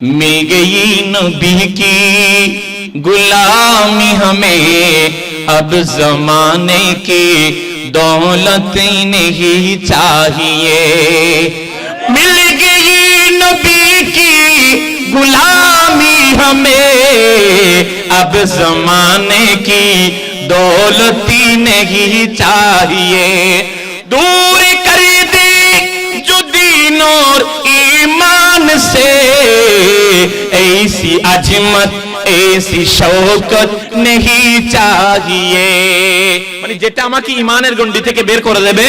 मिल गई नबी की गुलामी हमें, अब जमाने की दौलत नहीं चाहिए। मिल गई नबी की गुलामी हमें, अब जमाने की दौलत नहीं चाहिए। दूर कर दे जो दीन और ईमान से ऐसी अजमत ऐसी शौकत नहीं चाहिए। মানে যেটা আমাকে ঈমানের গণ্ডি থেকে বের করে দেবে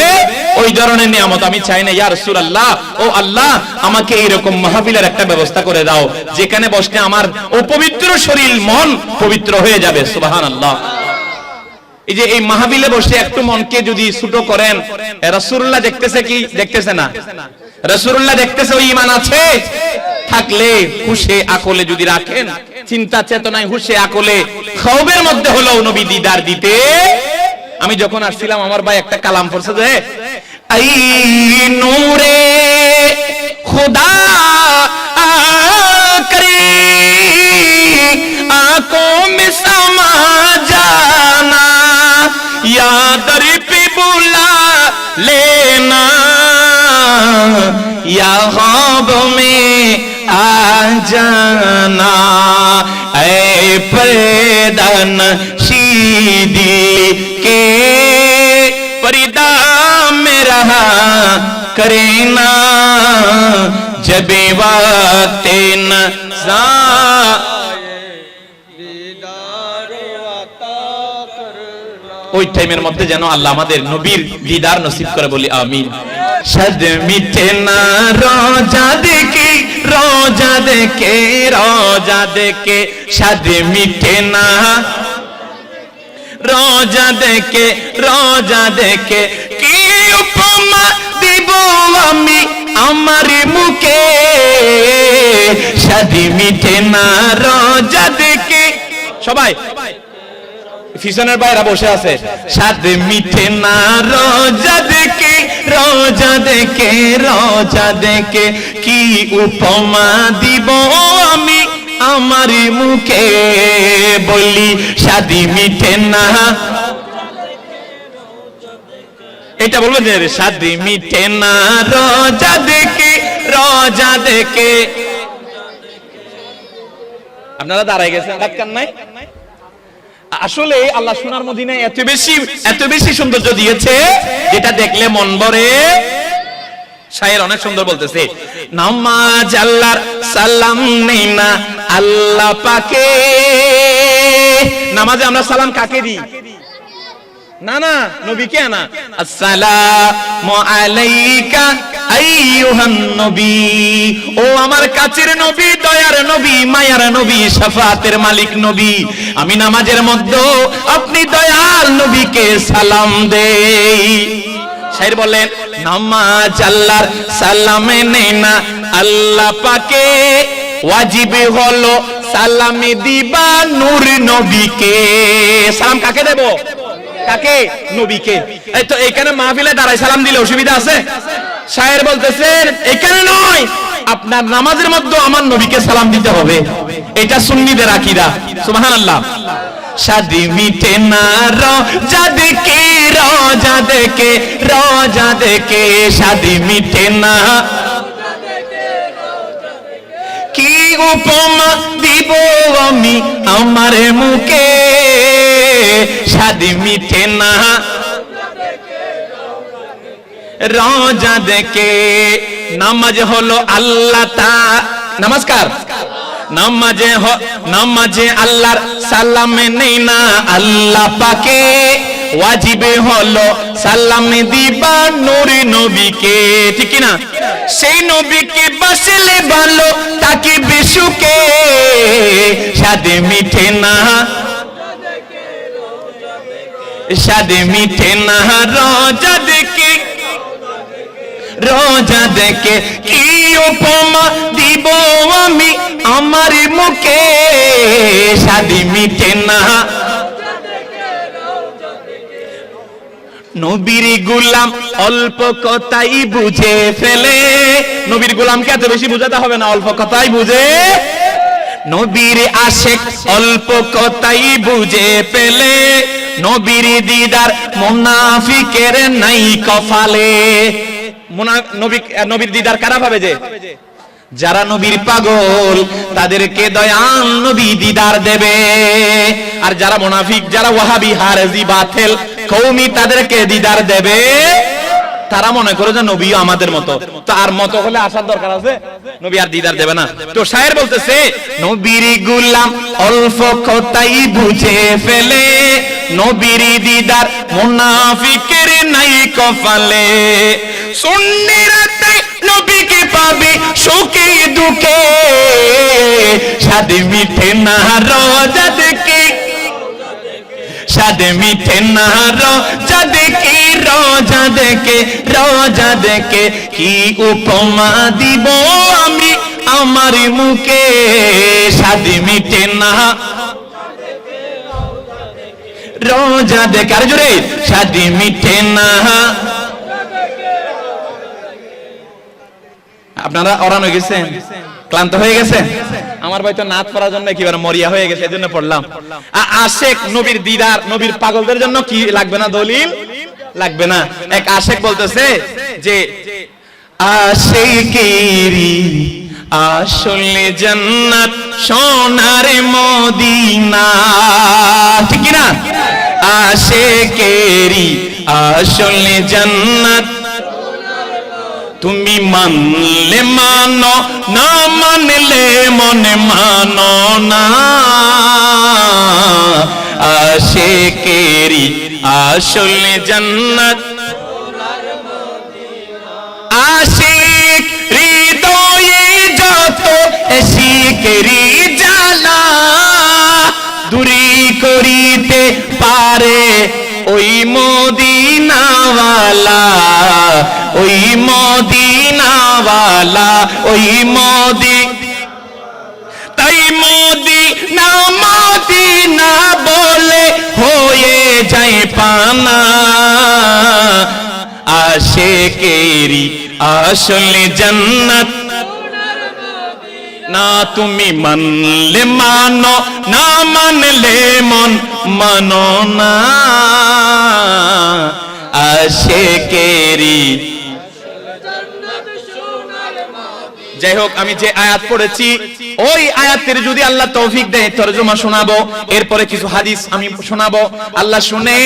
ওই ধরনের নিয়ামত আমি চাই না। ইয়া রাসূলুল্লাহ, ও আল্লাহ, আমাকে এরকম মাহফিলের একটা ব্যবস্থা করে দাও যেখানে বসলে আমার অপবিত্র শরীর মন পবিত্র হয়ে যাবে। সুবহানাল্লাহ। এই যে এই মাহফিলে বসে একটু মনকে যদি ছোট করেন, রাসূলুল্লাহ দেখতেছে কি দেখতেছে না? রাসূলুল্লাহ দেখতেছে ওই ঈমান আছে থাকলে হুশে আকলে যদি রাখেন, চিন্তা চেতনায় হুশে আকলে খৌফের মধ্যে হলো নবী দিদার দিতে। আমি যখন আসছিলাম আমার ভাই একটা কালাম পড়ছে যে আই নূরে খুদা করে आंखों में समा जाना, या दर पे बुला लेना, या ख्वाब में आ जाना। ऐ पर्दान शीदी के पर्दा में रहा करेना, जबे वक्त नज़ा ওই টাইমের মধ্যে যেন আল্লাহ আমাদের নবীর দিদার নসিব করে, বলি আমিন। শাদ মিটে না রোজা দেখে রোজা দেখে রোজা দেখে, শাদ মিটে না রোজা দেখে রোজা দেখে, কি উপমা দিব আমি আমার মুখে, শাদ মিটে না রোজা দেখে। সবাই পিছনের বাইরা বসে আছে। শাদ মিটে না রোজা দেখে রোজা দেখে রোজা দেখে, কি উপমা দিব আমি আমার মুখে, বলি শাদি মিটে না। এটা বলবো যে শাদি মিটে না রোজা দেখে রোজা দেখে। আপনারা দাঁড়ায় গেছেন, রাত কান নাই? আসলে আল্লাহ সোনার মদিনায় এত বেশি সৌন্দর্য দিয়েছে যেটা দেখলে মন ভরে। শায়ের অনেক সুন্দর বলতেছে, নামাজ আল্লাহর সালাম নেই না আল্লাহ পাকে। নামাজে আমরা সালাম কাকে দিই? না না, নবীকে না। আসসালামু আলাইকা আইয়ুহান নবী, ও আমার কাছের নবী, দয়ার নবী, মায়ার নবী, শাফাতের মালিক নবী, আমি নামাজের মধ্যে আপনি দয়াল নবীকে সালাম দেই। শায়ের বলেন, নামাজ আল্লাহর সালামে নেই না আল্লাহ পাকে, ওয়াজিব হলো সালামে দিবা নূর নবীকে। সালাম কাকে দেব? কাকে? নবীকে। এই তো এখানে মাহফিলে দাঁড়াই সালাম দিলে অসুবিধা আছে? শায়ের বলতেছেন এখানে নয়, আপনার নামাজের মধ্যে আমার নবীকে সালাম দিতে হবে। এটা সুন্নিদের আকীদা। সুবহানাল্লাহ। শাদি মিটে না রোজা দেখে রোজা দেখে রোজা দেখে, শাদি মিটে না, কি উপমা দিব আমি আমার মুখে, শাদি মিটে না রোজা দেখে। নামাজ হলো আল্লাহ তা নমস্কার, নামাজে আল্লাহর সালামে নেই না আল্লাহ পাকে, ওয়াজিবে হলো সালামে দিবা নূর নবীকে। ঠিক না? সেই নবীকে বাসলে ভালো তাকে বেশুকে, শাদে মিটে না শাদে মিটে না রোজা দেখে রোজা দেখে, কি উপমা দিব আমি আমার মুখে, শাদি মিটে না নবীর গোলাম অল্প কথাই বুঝে ফেলে। নবীর গোলামকে এত বেশি বুঝাতে হবে না, অল্প কথাই বুঝে। নবীর আশিক অল্প কথাই বুঝে ফেলে। নবীর দিদার মুনাফিকের নাই কপালে। নবীর দিদার কারা পাবে? যে যারা নবীর পাগল তাদেরকে দয়াল নবী দিদার দেবে। আর যারা মুনাফিক, যারা ওয়াহাবি, হারেজি, বাতিল, কওমি, তাদেরকে দিদার দেবে। তারা মনে করে যে নবী আমাদের মতো, তার মতো হলে আসার দরকার আছে, নবী আর দিদার দেবে না। তো শায়ের বলতেছে, নবীর গোলাম অল্প কথাই বুঝে ফেলে। নবীর দিদার মুনাফিকের নাই কপালে। সুন্নিরা নবীকে পাবে সুখে দুঃখে, স্বাদ মিঠে না রোজা দেখে, স্বাদ মিঠে না রোজা দেখে, রোজা দেখে, রোজা দেখে। কি উপমা দিব আমি আমার মুখে, স্বাদ মিঠে না রোজা দেখে। আর জোরে, স্বাদ মিঠে না। আপনারা অরান হয়ে গেছেন, ক্লান্ত হয়ে গেছেন? আমার ভাই তো নাচ পড়ার জন্য একেবারে মরিয়া হয়ে গেছে, এজন্য পড়লাম। আশেক নবীর দিদার, নবীর পাগলদের জন্য কি লাগবে না? দলিল লাগবে না। এক আশেক বলতেছে যে আশেকেরি আসলে জান্নাত সোনার মদিনা, ঠিক না? আশেকেরি আসলে জান্নাত, তুমি মানলে মানো, না মানলে মনে মানো না। আশেকেরি আসলে জান্নাত, আশিক হৃদয়ে যত আশিকেরি জ্বালা দূরী করিতে পারে ওই মদিনাওয়ালা, ওই মদিনাওয়ালা, ওই তাই মদিনা মদিনা বলে হয়ে যায় পানা। আশেকেরি আসলে জান্নাত, না তুমি মানলে মানো, না মানলে মন মানো না। আশেকেরি। যাই হোক, আমি যে আয়াত পড়েছি ওই আয়াতের যদি আল্লাহ তৌফিক দেয় তরজমা শোনাবো, এরপরে কিছু হাদিস আমি শোনাবো। আল্লাহ শুনে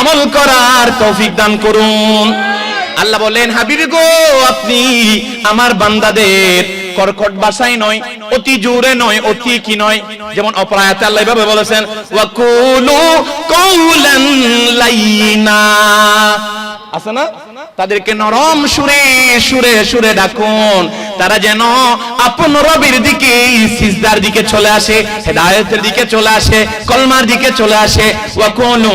আমল করার তৌফিক দান করুন। আল্লাহ বলেন, হাবিব গো, আপনি আমার বান্দাদের কর্কট ভাষায় নয়, অতি জোরে নয়, অতি কি নয়, যেমন অপর আয়াতে আল্লাহ এভাবে বলেছেন, ওয়াকুলু কওলান লাইনা, আছে না? তাদেরকে নরম সুরে সুরে সুরে ডাকুন, তারা যেন আপন রবের দিকে, সিজদার দিকে চলে আসে, হেদায়েতের দিকে চলে আসে, কলমার দিকে চলে আসে। ওয়াকুলু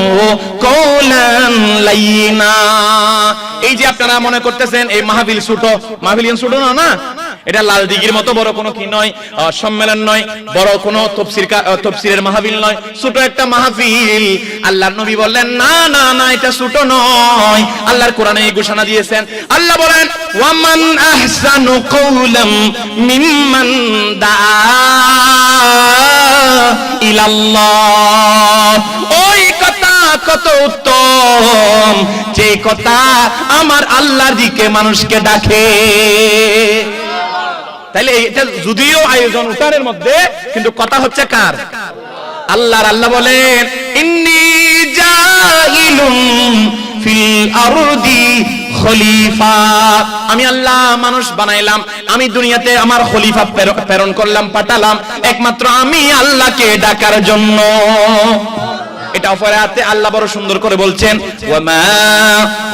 কওলান লাইনা। এই যে আপনারা মনে করতেছেন এই মাহফিল ছোট, মাহফিল ছোট না, এটা লাল দিঘির মতো বড় কোনো কি নয়, সম্মেলন নয়, বড় কোনো তফসিরের মাহফিল নয়, ছোট একটা মাহফিল। আল্লাহর নবী বললেন, না না না, এটা ছোট নয়। আল্লাহর কোরআনে এই ঘোষণা দিয়েছেন। আল্লাহ বলেন, ওয়ামান আহসানু কওলাম মিম্মান দাআ ইলাল্লাহ। ওই কথা কত উত্তম, যে কথা আমার আল্লাহর দিকে মানুষকে ডাকে। তাইলে এটা যদিও আয়োজন উতারের মধ্যে, কিন্তু কথা হচ্ছে কার? আল্লাহর। আল্লাহ বলেন, ইন্নী জাইলুম ফিল আরদি খলিফা। আমি আল্লাহ মানুষ বানাইলাম, আমি দুনিয়াতে আমার খলিফা প্রেরণ করলাম, পাঠালাম একমাত্র আমি আল্লাহকে ডাকার জন্য। এটা অপরাতে আল্লাহ বড় সুন্দর করে বলছেন, ওয়ামা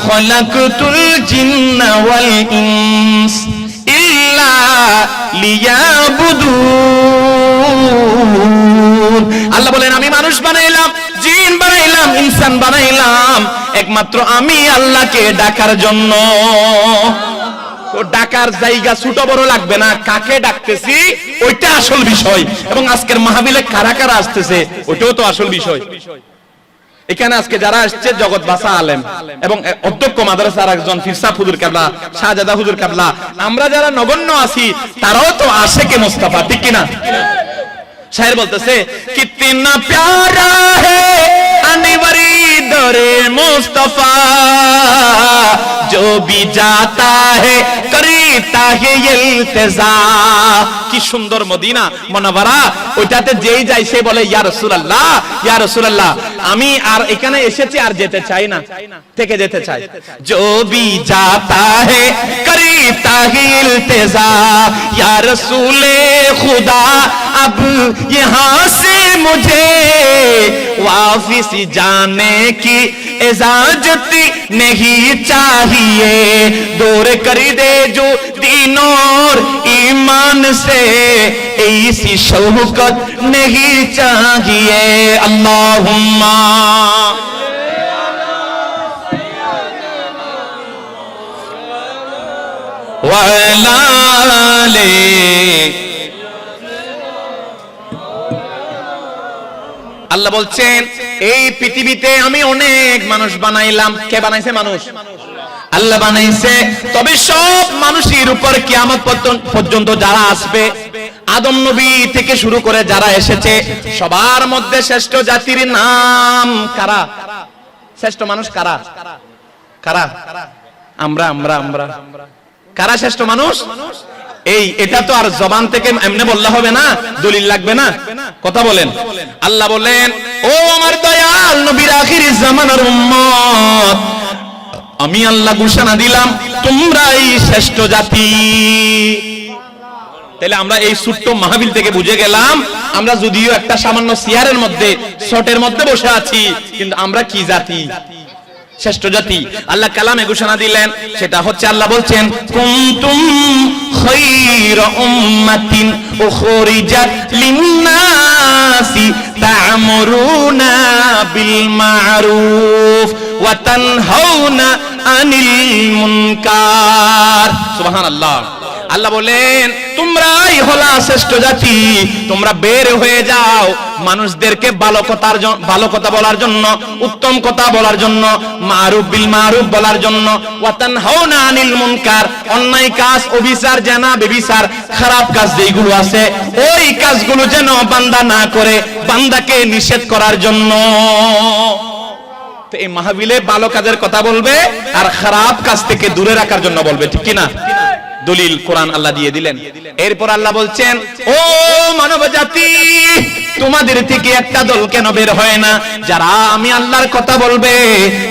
খালাকতুল জিন্না ওয়াল ইনস ইল্লা লিয়াবুদুন। আল্লাহ বলেন, আমি মানুষ বানাইলাম, জিন বানাইলাম, ইনসান বানাইলাম একমাত্র আমি আল্লাহকে ডাকার জন্য। তো ডাকার জায়গা ছোট বড় লাগবে না, কাকে ডাকতেছি ওইটা আসল বিষয়। এবং আজকের মাহফিলে কারা কারা আসতেছে ওইটাও তো আসল বিষয়। এখানে আজকে যারা আসছে জগৎ বাসা আলেম এবং অধ্যক্ষ মাদ্রাসার একজন ফিরসাব হুজুর কেবলা, শাহজাদা হুজুর কেবলা, আমরা যারা নগণ্য আছি তারাও তো আশেকে মুস্তাফা, ঠিক কিনা? শায়ের বলতেছে কিতনা প্যারা হে আনওয়ারি দরে মুস্তাফা जो भी जाता है करता है इल्तिजा। কি সুন্দর মদিনা মুনাওয়ারা, ওইটাতে যেই যায় সে বলে ইয়া রাসূলুল্লাহ, ইয়া রাসূলুল্লাহ, আমি আর এখানে এসেছি আর যেতে চাই না, থেকে যেতে চাই। जो भी जाता है करता है इल्तिजा या रसूले खुदा अब यहाँ से मुझे वापिस जाने की इजाजत नहीं चाहिए, दूर कर दे जो दीन और ईमान से ऐसी शौकत नहीं चाहिए। अल्लाहुम्मा वअला आले। আল্লাহ বলছেন এই পৃথিবীতে আমি অনেক মানুষ বানাইলাম। কে বানাইছে? মানুষ, আল্লাহ বানাইছে। তবে সব মানুষের উপর কিয়ামত পর্যন্ত যারা আসবে, আদম নবী থেকে শুরু করে যারা এসেছে, সবার মধ্যে শ্রেষ্ঠ জাতির নাম কারা? শ্রেষ্ঠ মানুষ কারা? কারা? আমরা আমরা আমরা কারা শ্রেষ্ঠ মানুষ? এই এটা তো আর জবান থেকে এমনি বললে হবে না, দলিল লাগবে না, কথা বলেন। আল্লাহ বলেন ও আমার দয়াল নবীর আখির জামানার উম্মত, আমি আল্লাহ ঘোষণা দিলাম তোমরাই শ্রেষ্ঠ জাতি। তাহলে আমরা এই ছোট্ট মাহফিল থেকে বুঝে গেলাম আমরা যদিও একটা সামান্য চেয়ারের মধ্যে শটের মধ্যে বসে আছি, কিন্তু আমরা কি জাতি? শ্রেষ্ঠ জাতি। আল্লাহ কালামে ঘোষণা দিলেন, সেটা হচ্ছে আল্লাহ বলছেন কুনতুম খায়রা উম্মাতিন উখরিজাত লিন-নাসি তা'মুরুনা বিল মা'রুফ ওয়া তানহাউনা আনিল মুনকার। সুবহানাল্লাহ। আল্লাহ বলেন তোমরাই হলা শ্রেষ্ঠ জাতি, তোমরা বের হয়ে যাও মানুষদেরকে ভালো কথা বলার জন্য, উত্তম কথা বলার জন্য, মারুফ বিল মারুফ বলার জন্য, ওয়া তানহাউনা আনিল মুনকার, অন্যায় কাজ, অবিচার, জেনা, ব্যভিচার, খারাপ কাজ যেগুলো আছে ওই কাজগুলো যেন বান্দা না করে, বান্দাকে নিষেধ করার জন্য। তো এই মাহফিলে ভালো কাজের কথা বলবে আর খারাপ কাজ থেকে দূরে রাখার জন্য বলবে, ঠিক কি না? দলিল কোরআন আল্লাহ দিয়ে দিলেন। এরপর আল্লাহ বলছেন ও মানব জাতি, তোমাদের থেকে একটা দল কেন বের হয় না যারা আমি আল্লাহর কথা বলবে,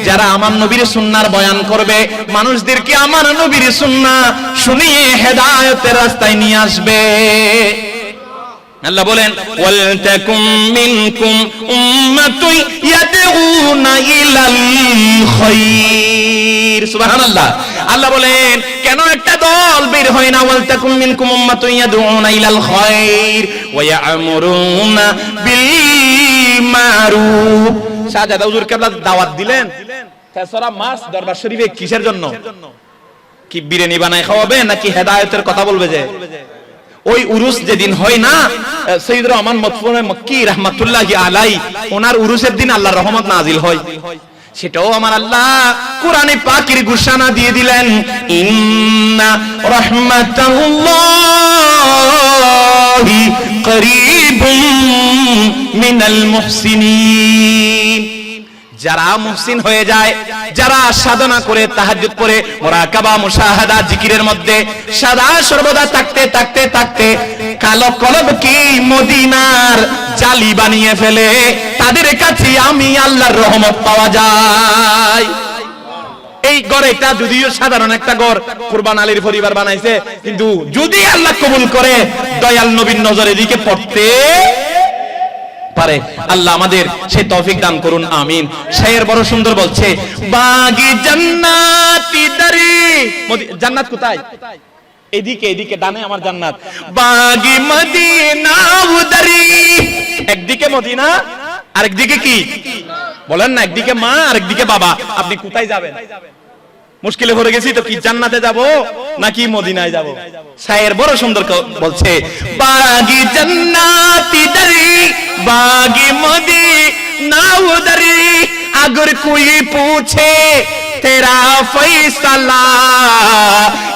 যারা আমার নবীর সুন্নাহর বয়ান করবে, মানুষদেরকে আমার নবীর সুন্নাহ শুনিয়ে হেদায়েতের রাস্তায় নিয়ে আসবে। আল্লাহ বলেন ওয়াল তাকুম মিনকুম উম্মাতুন ইয়াদউনা ইলাল খায়র। সুবহানাল্লাহ। আল্লাহ বলেন কেন একটা দল বের হয় না? ওয়াল তাকুম মিনকুম উম্মাতুন ইয়াদউনা ইলাল খায়র ওয়া ইয়া'মুরুনা বিল মা'রুফ। শাহজাদা হুজুর কেবলা দাওয়াত দিলেন তেসরা মাস দরবার শরীফে কিসের জন্য? কি বিরিয়ানি বানায় খাওয়াবে নাকি হেদায়েতের কথা বলবে? যে ওই উরুস যেদিন হয় না, সৈয়দ রহমান মতফুনে মক্কি রাহমাতুল্লাহি আলাইহি ওনার উরুসের দিন আল্লাহর রহমত নাজিল হয়, সেটাও আমার আল্লাহ কোরআনে পাকের ঘোষণা দিয়ে দিলেন ইন্না রাহমাতাল্লাহি করিবুম মিনাল মুহসিনিন। যারা মুহসিন হয়ে যায়, যারা সাধনা করে, তাহাজ্জুদ পড়ে, মুরাকাবা, মুশাহাদা, জিকিরের মধ্যে সদা সর্বদা থাকতে থাকতে থাকতে কালো কলবকে মদিনার জালি বানিয়ে ফেলে, তাদের কাছে আমি আল্লাহর রহমত পাওয়া যায়। এই ঘর এটা যদিও সাধারণ একটা ঘর, কুরবান আলীর পরিবার বানাইছে, কিন্তু যদি আল্লাহ কবুল করে দয়াল নবীর নজরে দিকে পড়তে পারে, আল্লাহ আমাদের সেই তৌফিক দান করুন, আমিন। শায়ের বড় সুন্দর বলছে বাগি জান্নাতি দারি। জান্নাত কোথায়? এদিকে, এদিকে ডানে আমার জান্নাত। বাগি মদিনা উদারি। একদিকে মদিনা আরেকদিকে কি বলেন না? একদিকে মা আরেকদিকে বাবা। আপনি কোথায় যাবেন? মুশকিলে পড়ে গেছি তো, কি জান্নাতে যাব নাকি মদিনায় যাব? শায়ের বড় সুন্দর বলছে বাগি জান্নাতি দারি বাগি মদিনা উদারি अगर कोई पूछे तेरा फैसला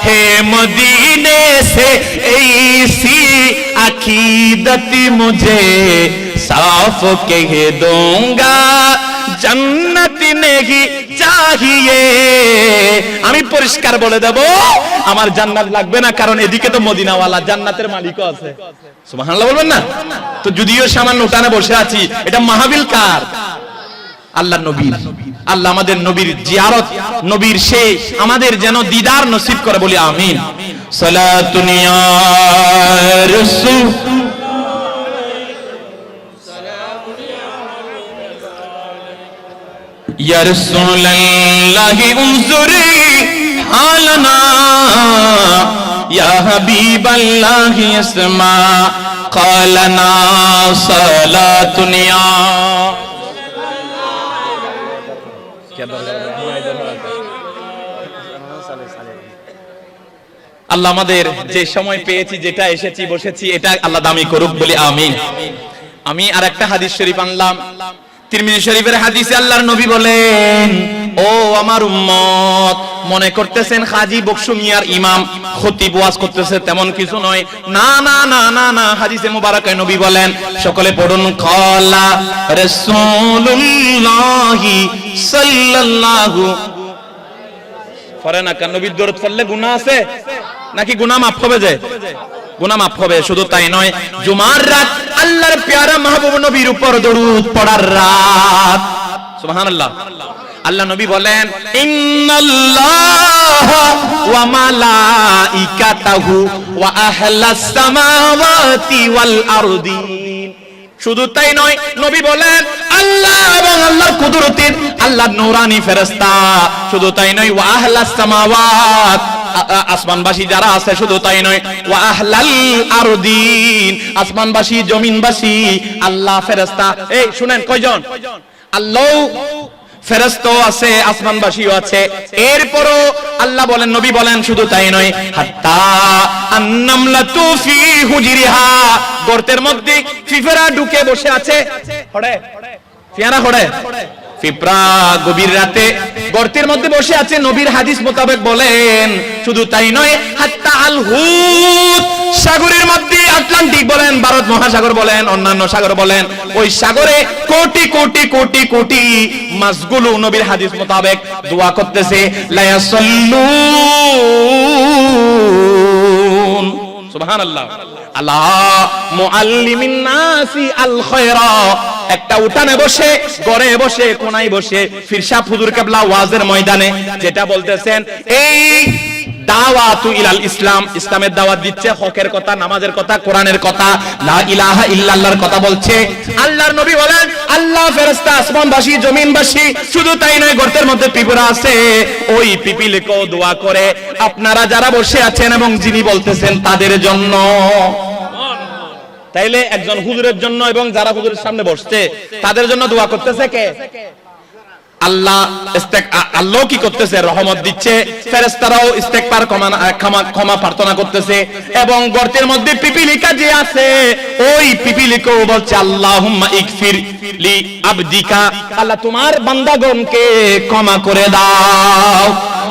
है मदीने से ऐसी अकीदत मुझे साफ कह दूंगा जन्नत नहीं चाहिए আমি পরিষ্কার বলে দেব আমার জান্নাত লাগবে না কারণ এদিকে তো মদিনাওয়ালা জান্নাতের মালিকও আছে সুবহানাল্লাহ বলবেন না তো যদিও সামান্য উঠানে বসে আছি এটা মাহফিল কার আল্লাহর নবীর আল্লাহ আমাদের নবীর জিয়ারত নবীর সেই আমাদের যেন দিদার নসিব করে বলি আমিন সালাতুন ইয়া রাসূল या रसूलल्लाहि उन्जुरी हालना या हबीबल्लाहि अस्मा क़ालना सलातुनिया আল্লাহ আমাদের যে সময় পেয়েছি যেটা এসেছি বসেছি এটা আল্লাহ দামি করুক বলি আমিন আমি আরেকটা হাদিস শরীফ আনলাম তিরমিজি শরীফের হাদিসে আল্লাহর নবী বলেন ও আমার উম্মত মনে করতেছেন হাজী বকশু মিয়ার ইমাম খতিব ওয়াজ করতেছে তেমন কিছু নয় না না না না না হাদিসে মুবারকায় নবী বলেন সকলে পড়ুন ক্বালা রাসূলুল্লাহি সাল্লাল্লাহু ফরেনা কান নবীর দরুদ পড়লে গুনাহ আছে নাকি গুনাহ মাফ হবে যায় গুনাহ মাফ হবে শুধু তাই নয় জুমার রাত আল্লাহর প্যারা মাহবুব নবীর উপর দরুদ পড়ার রাত সুবহানাল্লাহ আল্লাহ নবী বলেন ইন্নাল্লাহা ওয়া মালাইকাতাহু ওয়া আহলাস সামাওয়াতি ওয়াল আরদিন শুধু তাই নয় নবী বলেন আল্লাহ এবং আল্লাহর কুদরতের আল্লাহর নূরানি ফেরেশতা শুধু তাই নয় ওয়া আহলাস সামাওয়াত আসমানবাসী যারা আছে শুধু তাই নয় ওয়া আহলাল আরদিন আসমানবাসী জমিনবাসী আল্লাহ ফেরেশতা এই শুনেন কয়জন আল্লাহ ফেরেশতাও আছে আসমানবাসীও আছে এরপরও আল্লাহ বলেন নবী বলেন শুধু তাই নয় হাত্তা আন্নামলাতু ফি হুজরিহা গর্তের মধ্যে ফিফেরা ঢুকে বসে আছে হড়ে ফিয়ারা হড়ে ফিপরা গভীর রাতে গর্তের মধ্যে বসে আছে নবীর হাদিস মোতাবেক বলেন শুধু তাই নয় হাত্তা আল হুত সাগরের মধ্যে আটলান্টিক বলেন ভারত মহাসাগর বলেন অন্যান্য সাগর বলেন ওই সাগরে কোটি কোটি কোটি কোটি মাছগুলো নবীর হাদিস মোতাবেক দোয়া করতেছে লা ইয়াসাল্লুন সুবহানাল্লাহ আল্লাহ মুআল্লিমিন নাসি আল খায়রা একটা উঠানে বসে ঘরে বসে কোনায় বসে ফিরশা হুজুর কিবলা ওয়াজের ময়দানে যেটা বলতেছেন এই দাওয়াতু ইলাল ইসলাম ইসলামের দাওয়াত দিচ্ছে হকের কথা নামাজের কথা কোরআনের কথা লা ইলাহা ইল্লাল্লাহর কথা বলছে আল্লাহর নবী বলেন আল্লাহ ফেরেশতা আসমানবাসী জমিনবাসী শুধু তাই নয় গর্তের মধ্যে পিঁপড়া আছে ওই পিপিলিকও দোয়া করে আপনারা যারা বসে আছেন এবং যিনি বলতেছেন তাদের জন্য তাইলে একজন হুজুরের জন্য এবং যারা হুজুরের সামনে বসছে তাদের জন্য দোয়া করতেছে কে আল্লাহ আল্লাহ কি করতেছে রহমত দিচ্ছে ফেরেশতারাও ইস্তেগফার ক্ষমা প্রার্থনা করতেছে এবং গর্তের মধ্যে পিপিলিকা যে আছে ওই পিপিলিকাও বলছে আল্লাহুম্মা ইগফির লি আবদিকা আল্লাহ তোমার বান্দাগণকে ক্ষমা করে দাও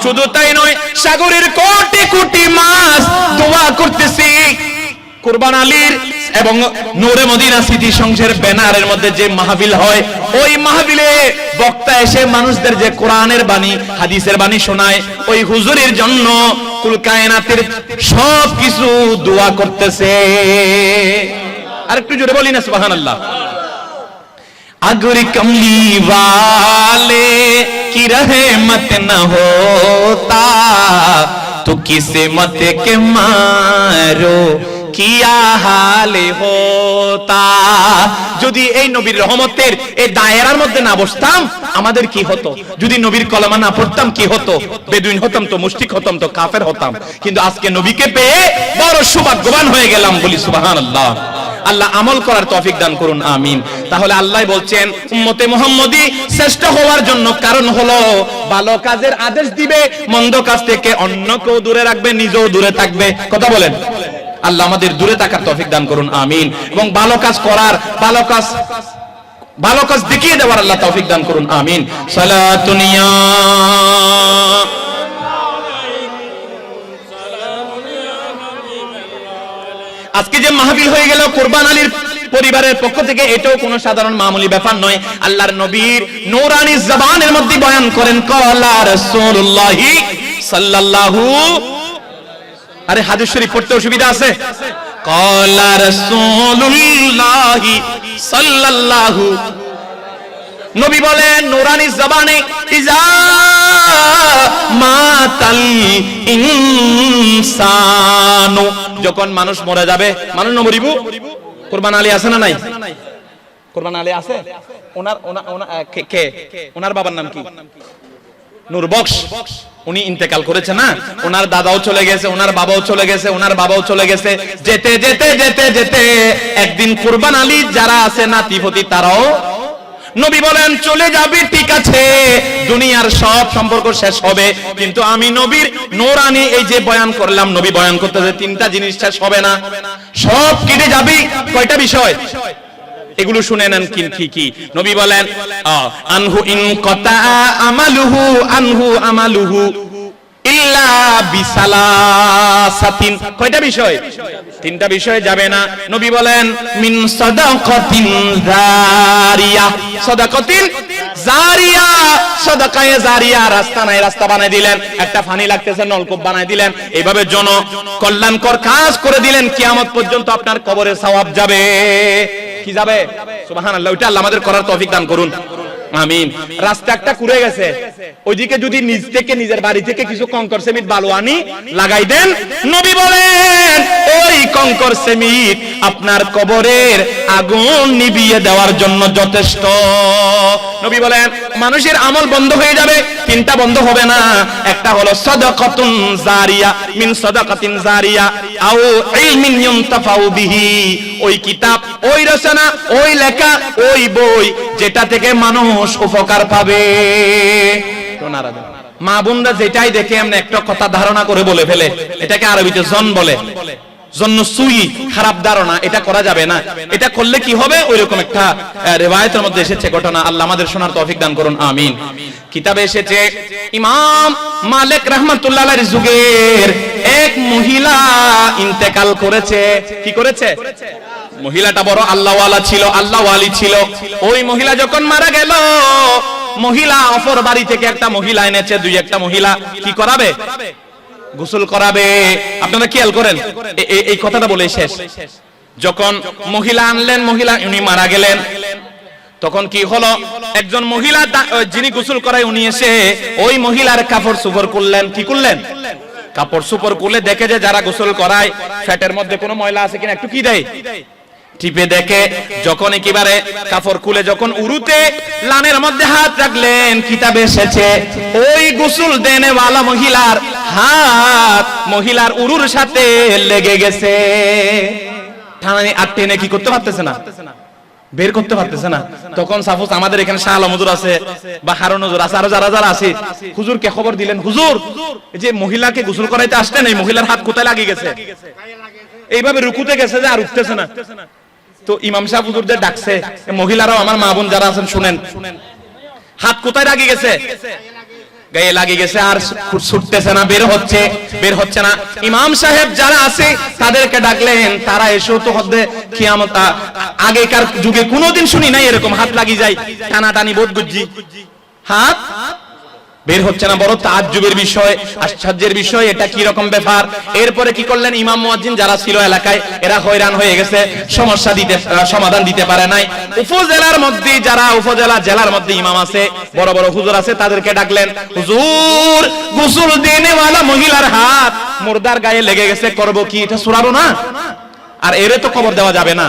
শুধু তাই নয় সাগরের কোটি কোটি মাছ দোয়া করতেছে কুরবান আলীর এবং নূরে মদিনা সিটি সংসের ব্যানারের মধ্যে যে মাহফিল হয় ওই মাহফিলে বক্তা এসে মানুষদের যে কোরআনের বাণী হাদিসের বাণী শোনায় ওই হুজুরের জন্য কুল কায়নাতের সব কিছু দোয়া করতেছে আর একটু জোরে বলি না সুবহানাল্লাহ अगर कमली वाले की रहमत न होता तो किसे मत के मारो কিয়া হালে হোতা যদি এই নবীর রহমতের এই দায়রার মধ্যে না বসতাম আমাদের কি হতো যদি নবীর কলেমা না পড়তাম কি হতো বেদুইন হতাম তো মুশরিক হতাম তো কাফের হতাম কিন্তু আজকে নবীকে পেয়ে বড় সৌভাগ্যবান হয়ে গেলাম বলি সুবহানাল্লাহ আল্লাহ আমল করার তৌফিক দান করুন আমিন তাহলে আল্লাহ বলছেন উম্মতে মুহাম্মদী শ্রেষ্ঠ হওয়ার জন্য কারণ হলো ভালো কাজের আদেশ দিবে মন্দ কাজ থেকে অন্যকেও দূরে রাখবে নিজেও দূরে থাকবে কথা বলেন আল্লাহ আমাদের দূরে থাকার তৌফিক দান করুন আমিন এবং ভালো কাজ করার ভালো কাজ ভালো কাজ দেখিয়ে দেওয়ার আল্লাহ তৌফিক দান করুন, আমিন। সালাতুন ইয়া আজকে যে মাহফিল হয়ে গেল কুরবান আলীর পরিবারের পক্ষ থেকে, এটাও কোনো সাধারণ মামুলি ব্যাপার নয়। আল্লাহর নবীর নূরানী জবানের মধ্যে বয়ান করেন ক্বালা রাসূলুল্লাহ সাল্লাল্লাহু, আরে হাদিস শরীফ পড়তে অসুবিধা আছে? ক্বালা রাসূলুল্লাহ সাল্লাল্লাহু, নবী বলেন নূরানী জবানে, ইজা মাতাল ইনসানু, যখন মানুষ মরে যাবে, মানুষ মরিব। কুরবান আলী আছে না নাই? কুরবান আলী আছে? ওনার কে ওনার বাবার নাম কি? নূর বক্স। উনি ইন্তেকাল করেছে না, ওনার দাদাও চলে গেছে, ওনার বাবাও চলে গেছে, ওনার বাবাও চলে গেছে। যেতে যেতে যেতে যেতে একদিন কুরবান আলী যারা আছে নাতিপতি তারাও, নবী বলেন চলে যাবি ঠিক আছে, দুনিয়ার সব সম্পর্ক শেষ হবে, কিন্তু আমি নবীর নূরানী এই যে বয়ান করলাম, নবী বয়ান করতেছে তিনটা জিনিস শেষ হবে না, সব কেটে যাবি। কয়টা বিষয়? এগুলো শুনে নেন কি কি। নবী বলেন আনহু ইন কাতা আমালুহু, আনহু আমালুহু ইল্লা বিসালাসাতিন। কয়টা বিষয়? তিনটা বিষয় যাবে না। নবী বলেন মিন সাদাকাতিন জারিয়া, সাদাকাতিন জারিয়া, সাদাকায়ে জারিয়া, রাস্তা নাই রাস্তা বানাই দিলেন, একটা পানি লাগতেছে নলকূপ বানাই দিলেন, এইভাবে জন কল্যাণকর কাজ করে দিলেন, কিয়ামত পর্যন্ত আপনার কবরে সওয়াব যাবে। কি যাবে? সুবহানাল্লাহ। ওইটা আল্লাহ আমাদের করার তৌফিক দান করুন, আমিন। রাস্তা একটা কুড়ে গেছে, ওইদিকে যদি নিজ থেকে নিজের বাড়ি থেকে কিছু কঙ্কর সিমেন্ট বালু আনি লাগাই দেন, নবী বলেন ওই কঙ্কর সিমেন্ট আপনার কবরের আগুন নিভিয়ে দেওয়ার জন্য যথেষ্ট। নবী বলেন মানুষের আমল বন্ধ হয়ে যাবে, তিনটা বন্ধ হবে না। একটা হলো সাদাকাতুন জারিয়া, মিন সাদাকাতিন জারিয়া আও ইলমিন ইউনতাফাউ বিহি, ওই কিতাব, ওই রচনা, ওই লেখা, ওই বই যেটা থেকে মানুষ উপকার পাবে। মা বোনরা যেটাই দেখে এমনি একটা কথা ধারণা করে বলে ফেলে, এটাকে আরবিতে জন বলে, জন্য সুই, খারাপ ধারণা, এটা করা যাবে না। এটা করলে কি হবে? ওইরকম একটা রিওয়ায়াতের মধ্যে এসেছে ঘটনা, আল্লাহ আমাদের শোনার তৌফিক দান করুন, আমিন। কিতাবে এসেছে ইমাম মালিক রাহমাতুল্লাহ আলাইহির যুগের এক মহিলা ইন্তেকাল করেছে। কি করেছে? মহিলাটা বড় আল্লাহওয়ালা ছিল, আল্লাহওয়ালি ছিল। ওই মহিলা যখন মারা গেল, মহিলা অপর বাড়ি থেকে একটা মহিলা এনেছে, দুই একটা মহিলা কি করাবে? গোসল করাবে। আপনারা খেয়াল করেন, এই কথাটা বলে শেষ। যখন মহিলা আনলেন, মহিলা উনি মারা গেলেন, তখন কি হলো? একজন মহিলা যিনি গোসল করায় উনি এসে ওই মহিলার কাপড় চোপড় করলেন। কি করলেন? কাপড় চোপড় করলে দেখে যে যারা গোসল করায় ফ্যাটের মধ্যে কোনো ময়লা আছে কিনা একটু কি দেয়, টিপে দেখে। যখন একেবারে কাপড় খুলে যখন উরুতে লানের মধ্যে হাত রাখলেন, কিতাবে এসেছে ওই গোসল দেনেওয়ালা মহিলার হাত মহিলার উরুর সাথে লেগে গেছে। টানে আর টেনে কি করতে পারতেছে না, বের করতে পারতেছে না। তখন সাপোজ আমাদের এখানে শাহ আলম হুজুর আছে বা হারুন হুজুর আছে, আরো যারা যারা আছে, হুজুরকে খবর দিলেন, হুজুর যে মহিলাকে গোসল করাইতে আসলেন, এই মহিলার হাত কোথায় লাগিয়ে গেছে? এইভাবে রুকুতে গেছে যে আর উঠতেছে না। তো ইমাম সাহেব হুজুরদের ডাকছে, মহিলারাও আমার মা বোন যারা আছেন শুনেন, হাত কোথায় লাগিয়ে গেছে? গায়ে লাগিয়ে গেছে, আর ছুটতেছে না, বের হচ্ছে না। ইমাম সাহেব যারা আছে তাদেরকে ডাকলেন, তারা এসেও তো হদ্দে কিয়ামত, আগেকার যুগে কোনোদিন শুনি নাই এরকম হাত লাগিয়ে যায়, টানাটানি বোধ গুজ্জি, হাত বের হচ্ছে না। বড় তাজ্জুবের বিষয়, আশ্চর্যের বিষয়, এটা কি রকম ব্যাপার? এরপরে কি করলেন? ইমাম মুয়াজ্জিন যারা ছিল এলাকায়, এরা হয়রান হয়ে গেছে, সমাধান দিতে পারে নাই। উপজেলার মধ্যে যারা উপজেলা জেলার মধ্যে ইমাম আছে, বড় বড় হুজুর আছে, তাদেরকে ডাকলেন, হুজুর গোসল দেনেওয়ালা মহিলার হাত মুর্দার গায়ে লেগে গেছে, করব কি? এটা সরাবো না, আর এরে তো খবর দেওয়া যাবে না।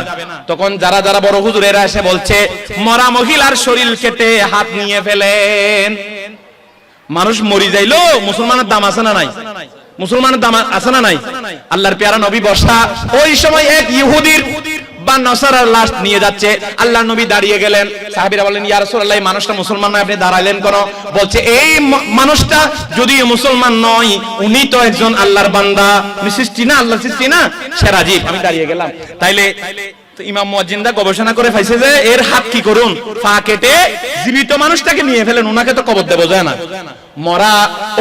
তখন যারা যারা বড় হুজুর এরা এসে বলছে, মরা মহিলার শরীর কেটে হাত নিয়ে ফেলেন। মানুষ মরি যাইলো, মুসলমানের দাম আছে না নাই? মুসলমানের দাম আছে না নাই? আল্লাহর পেয়ারা নবী বসা, ওই সময় এক ইহুদির বা নসারার লাশ নিয়ে যাচ্ছে। আল্লাহর নবী দাঁড়িয়ে গেলেন, সাহাবীরা বলেন, ইয়া রাসূলুল্লাহ, এই মানুষটা মুসলমান নয়, আপনি দাঁড়াইলেন কেন? বলছে, এই মানুষটা যদি মুসলমান নয়, উনি তো একজন আল্লাহর বান্দা, উনি সৃষ্টি না, আল্লাহর সৃষ্টি না, সে রাজীব, আমি দাঁড়িয়ে গেলাম। তাইলে তো ইমাম মুয়াজ্জিনরা গবেষণা করে পাইছে যে এর হাত কি করুন, পা কেটে জীবিত মানুষটাকে নিয়ে ফেলেন, উনাকে তো কবর দেব যায় না। মরা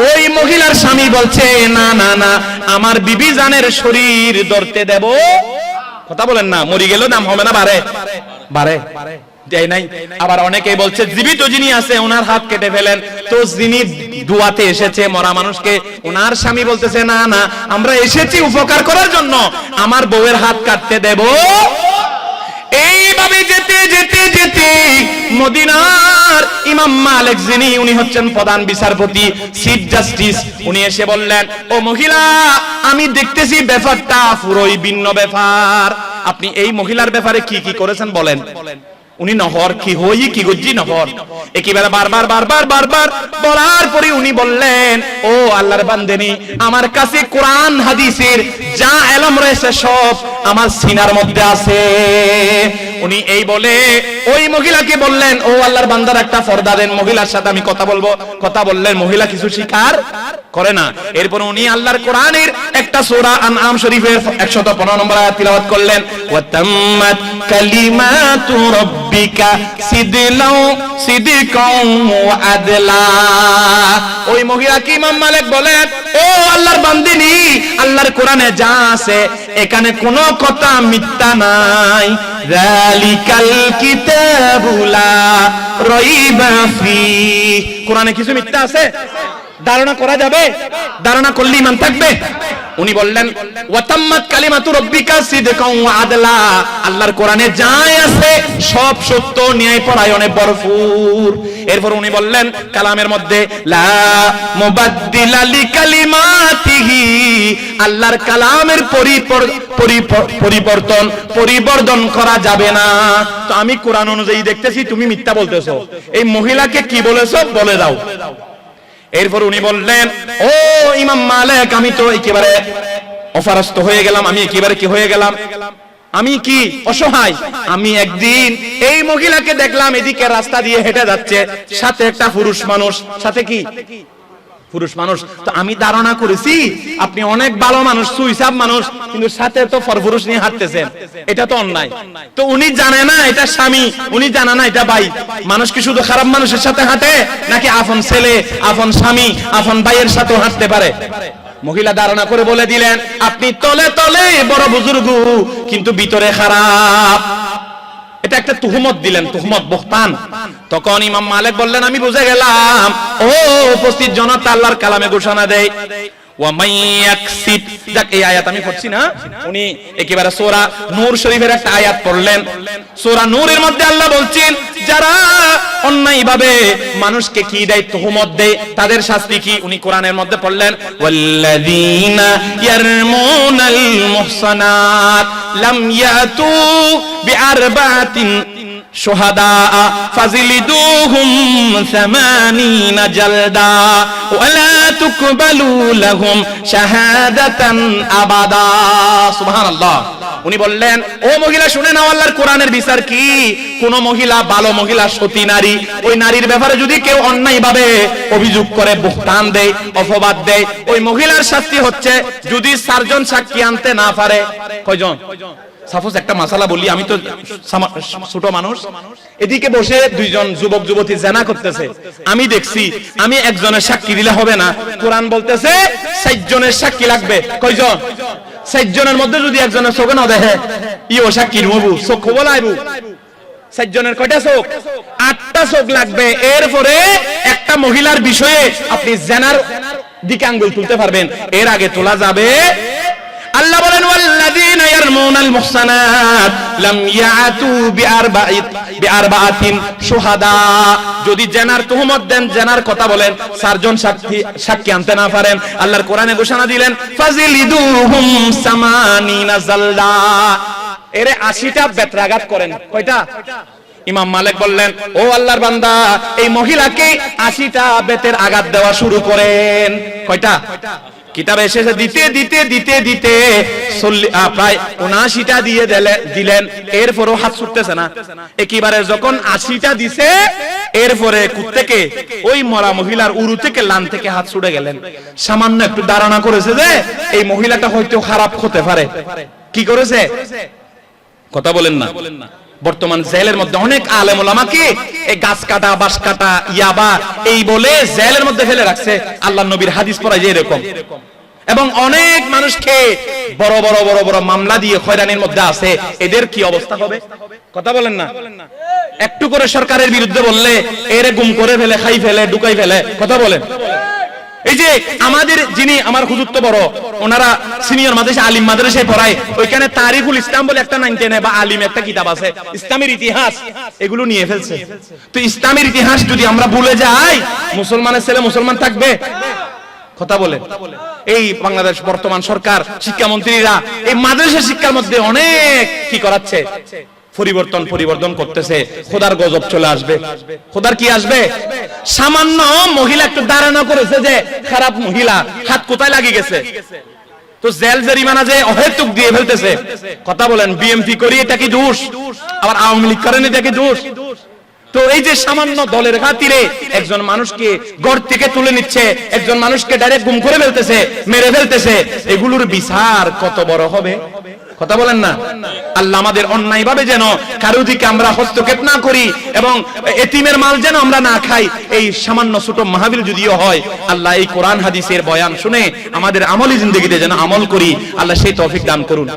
ওই মহিলার স্বামী বলছে না না না, আমার বিবি জানের শরীর ধরতে দেব। কথা বলেন না, মরি গেল দাম হবে না বাড়ে বাড়ে দেয় নাই। আবার অনেকেই বলছে জীবিত যিনি আছে ওনার হাত কেটে ফেলেন। তো যিনি দুয়াতে এসেছে মরা মানুষকে, ওনার স্বামী বলতেছে না না, আমরা এসেছি উপকার করার জন্য, আমার বউয়ের হাত কাটতে দেব। এইভাবে যেতে যেতে যেতে মদিনার ইমাম মালিক যিনি, উনি হচ্ছেন প্রধান বিচারপতি, চিফ জাস্টিস, উনি এসে বললেন, ও মহিলা, আমি দেখতেছি ব্যাপারটা পুরোই ভিন্ন ব্যাপার, আপনি এই মহিলার ব্যাপারে কি কি করেছেন বলেন। উনি নহর কি হই কি গজ্জি নহর একেবারে বারবার বারবার বারবার বলার পরে উনি বললেন, ও আল্লাহর বান্দেনি, আমার কাছে কোরআন হাদিসের যা ইলম রয়েছে সব আমার সিনার মধ্যে আছে। উনি এই বলে ওই মহিলাকে বললেন, ও আল্লাহর বান্দার একটা পর্দা দেন, মহিলার সাথে আমি কথা বলবো। কথা বললেন, মহিলা কিছু স্বীকার করে না। এরপর উনি আল্লাহর কোরআনের একটা সূরা আনআম শরীফের 115 নম্বর আয়াত তিলাওয়াত করলেন, ওয়া তাম্মাত কালিমাতু রাব্বিকা সিদকাও ওয়া আদলা। ওই মহিলাকে ইমাম মালিক বলেন, ও আল্লাহর বান্দিনী, আল্লাহর কোরআনে যা আছে এখানে কোনো কথা মিথ্যা নাই। যালিকাল কিতাবু লা রাইবা ফি, কোরআনে কিছু মিথ্যা আছে? ধারণা করা যাবে? ধারণা করলে ঈমান থাকবে? উনি বললেন, ওয়া তাম্মাত কালিমাতু রাব্বিকা সিদকাও ওয়া আদলা, আল্লাহর কোরআনে যা আছে সব সত্য, ন্যায়পরায়ণে ভরপুর। এরপর উনি বললেন কালামের মধ্যে, লা মুবাদদিলা লিকালিমাতিহি, আল্লাহর কালামের পরিবর্তন করা যাবে না। তো আমি কোরআন অনুযায়ী দেখতেছি তুমি মিথ্যা বলতেছো, এই মহিলাকে কি বলেছো বলে দাও। এরপর উনি বললেন, ও ইমাম মালিক, আমি তো একেবারে অপরাস্ত হয়ে গেলাম, আমি একেবারে কি হয়ে গেলাম, আমি কি অসহায়। আমি একদিন এই মহিলাকে দেখলাম এদিকে রাস্তা দিয়ে হেঁটে যাচ্ছে, সাথে একটা পুরুষ মানুষ, সাথে কি পুরুষ মানুষ। তো আমি ধারণা করেছি আপনি অনেক ভালো মানুষ, সুইসাব মানুষ, কিন্তু সাথে তো পরপুরুষ নিয়ে হাঁটতেছেন, এটা তো অন্যায়। তো উনি জানে না এটা স্বামী, উনি জানে না এটা ভাই। মানুষ কি শুধু খারাপ মানুষের সাথে হাঁটে, নাকি আপন ছেলে, আপন স্বামী, আপন ভাইয়ের সাথেও হাঁটতে পারে? মহিলা ধারণা করে বলে দিলেন, আপনি তলে তলে বড় বুজুর্গ, কিন্তু ভিতরে খারাপ। এটা একটা তুহমত দিলেন, তুহমত, বহতান। তখন ইমাম মালিক বললেন, আমি বুঝে গেলাম। ও উপস্থিত জনতা আল্লাহর কালামে ঘোষণা দেয়, ওয়া মাইয়াকসিব, যাক এই আয়াত আমি পড়ছি না, উনি একেবারে সূরা নূর শরীফের একটা আয়াত পড়লেন। সূরা নূরের মধ্যে আল্লাহ বলছেন, যারা অন্যায়ভাবে মানুষকে কি দেয়, তুহমত দেয়, তাদের শাস্তি কি। উনি কোরআনের মধ্যে পড়লেন, ওয়াল্লাযীনা ইয়ারমুনাল মুহসানাত লাম ইয়াতু বিআরবাতিন শুহাদা ফাজিলিদুহুম 80 জালদা ওয়ালা তুকবালু লাহুম শাহাদাতান আবাদা। সুবহানাল্লাহ। উনি বললেন, ও মহিলা শুনে নাও আল্লাহর কোরআনের বিচার কি। কোন মহিলা, ভালো মহিলা, সতী নারী, ওই নারীর ব্যাপারে যদি কেউ অন্যায়ভাবে অভিযোগ করে, বহতান দেয়, অপবাদ দেয়, ওই মহিলার শাস্তি হচ্ছে, যদি 4 জন সাক্ষী আনতে না পারে। কয়জন? সাপোজ একটা মাসালা বলি, আমি তো ছোট মানুষ, এদিকে বসে 2 জন যুবক যুবতী জেনা করতেছে, আমি দেখছি, আমি একজনের সাক্ষী দিলে হবে না। কোরআন বলতেছে 4 জনের সাক্ষী লাগবে। কয়জন? 4 জনের মধ্যে যদি একজনের চোখে না দেখে, ইও সাক্ষী হবু, চোখ বলাইবু। 4 জনের কয়টা চোখ? 8টা চোখ লাগবে। এরপরে একটা মহিলার বিষয়ে আপনি জেনার দিকে আঙ্গুল তুলতে পারবেন, এর আগে তোলা যাবে। আল্লাহ বলেন, ওয়াল্লাযীনা ইয়ারমুনাল মুহসানাত লাম ইয়াতু বিআরবাতিন শুহাদা, যদি জেনার তুহমত দেন, জেনার কথা বলেন, 4 জন সাক্ষী আনতে না পারেন, আল্লাহর কোরআনে ঘোষণা দিলেন, ফাজিলিদুহুম 80 জালদা, এরে 80টা বেত্রাঘাত করেন। কয়টা? ইমাম মালিক বললেন, ও আল্লাহর বান্দা, এই মহিলাকে 80টা বেতের আঘাত দেওয়া শুরু করেন। কয়টা? কিতাবে এসেছে দিতে দিতে দিতে দিতে প্রায় 79টা দিয়ে দিলেন। এরপরও হাত ছুটতেছে না। একেবারে যখন 80টা দিছে, এরপরে কুত্তেকে ওই মরা মহিলার উরু থেকে, লান থেকে হাত ছুটে গেলেন। সামান্য একটু ধারণা করেছে যে এই মহিলাটা হয়তো খারাপ হতে পারে। কি করেছে? কথা বলেন না। বর্তমান জেলের মধ্যে অনেক আলেম ওলামাকে এই গাছ কাটা, বাঁশ কাটা, ইয়াবা এই বলে জেলের মধ্যে ফেলে রাখছে। আল্লাহর নবীর হাদিস পড়ায় যে এরকম, এবং অনেক মানুষকে বড় বড় বড় বড় মামলা দিয়ে হয়রানির মধ্যে আছে। এদের কি অবস্থা হবে? কথা বলেন না। একটু করে সরকারের বিরুদ্ধে বললে এরে গুম করে ফেলে, খাই ফেলে, ঢুকাই ফেলে। কথা বলেন। এই যে আমাদের যিনি আমার হুজুর তো বড়, ওনারা সিনিয়র মাদ্রাসা আলিম মাদ্রাসায় পড়ায়, ওইখানে তারিখুল ইসলাম বলে একটা 910 বা আলিম একটা কিতাব আছে, ইসলামের ইতিহাস, এগুলো নিয়ে ফেলছে। তো ইসলামের ইতিহাস যদি আমরা ভুলে যাই, মুসলমানের ছেলে মুসলমান থাকবে? কথা বলে। এই বাংলাদেশ বর্তমান সরকার, শিক্ষামন্ত্রীরা এই মাদ্রাসা শিক্ষার মধ্যে অনেক কি করাচ্ছে, পরিবর্তন করতেছে। খোদার গজব চলে আসবে। খোদার কি আসবে? সামান্য মহিলা একটু দাঁড়ানো করেছে যে খারাপ মহিলা, হাত কোথায় লাগিয়ে গেছে, তো জেল জরিমানা যে অহেতুক দিয়ে ফেলতেছে। কথা বলেন। বিএমপি করি এটা কি দোষ? আবার আওয়ামী লীগ করেন এটা কি দোষ? তো এই যে সামান্য দলের খাতিরে একজন মানুষকে ঘর থেকে তুলে নিচ্ছে, একজন মানুষকে ডাইরেক্ট গুম করে ফেলতেছে, মেরে ফেলতেছে, এগুলোর বিচার কত বড় হবে? কথা বলেন না। আল্লাহ আমাদের অন্যায় ভাবে যেন কারো দিকে আমরা হস্তক্ষেপ না করি, এবং এতিমের মাল যেন আমরা না খাই। এই সামান্য ছোট মাহফিল যদিও হয়, আল্লাহ এই কোরআন হাদিসের বয়ান শুনে আমাদের আমলি জিন্দেগিতে যেন আমল করি। আল্লাহ সেই তৌফিক দান করুন।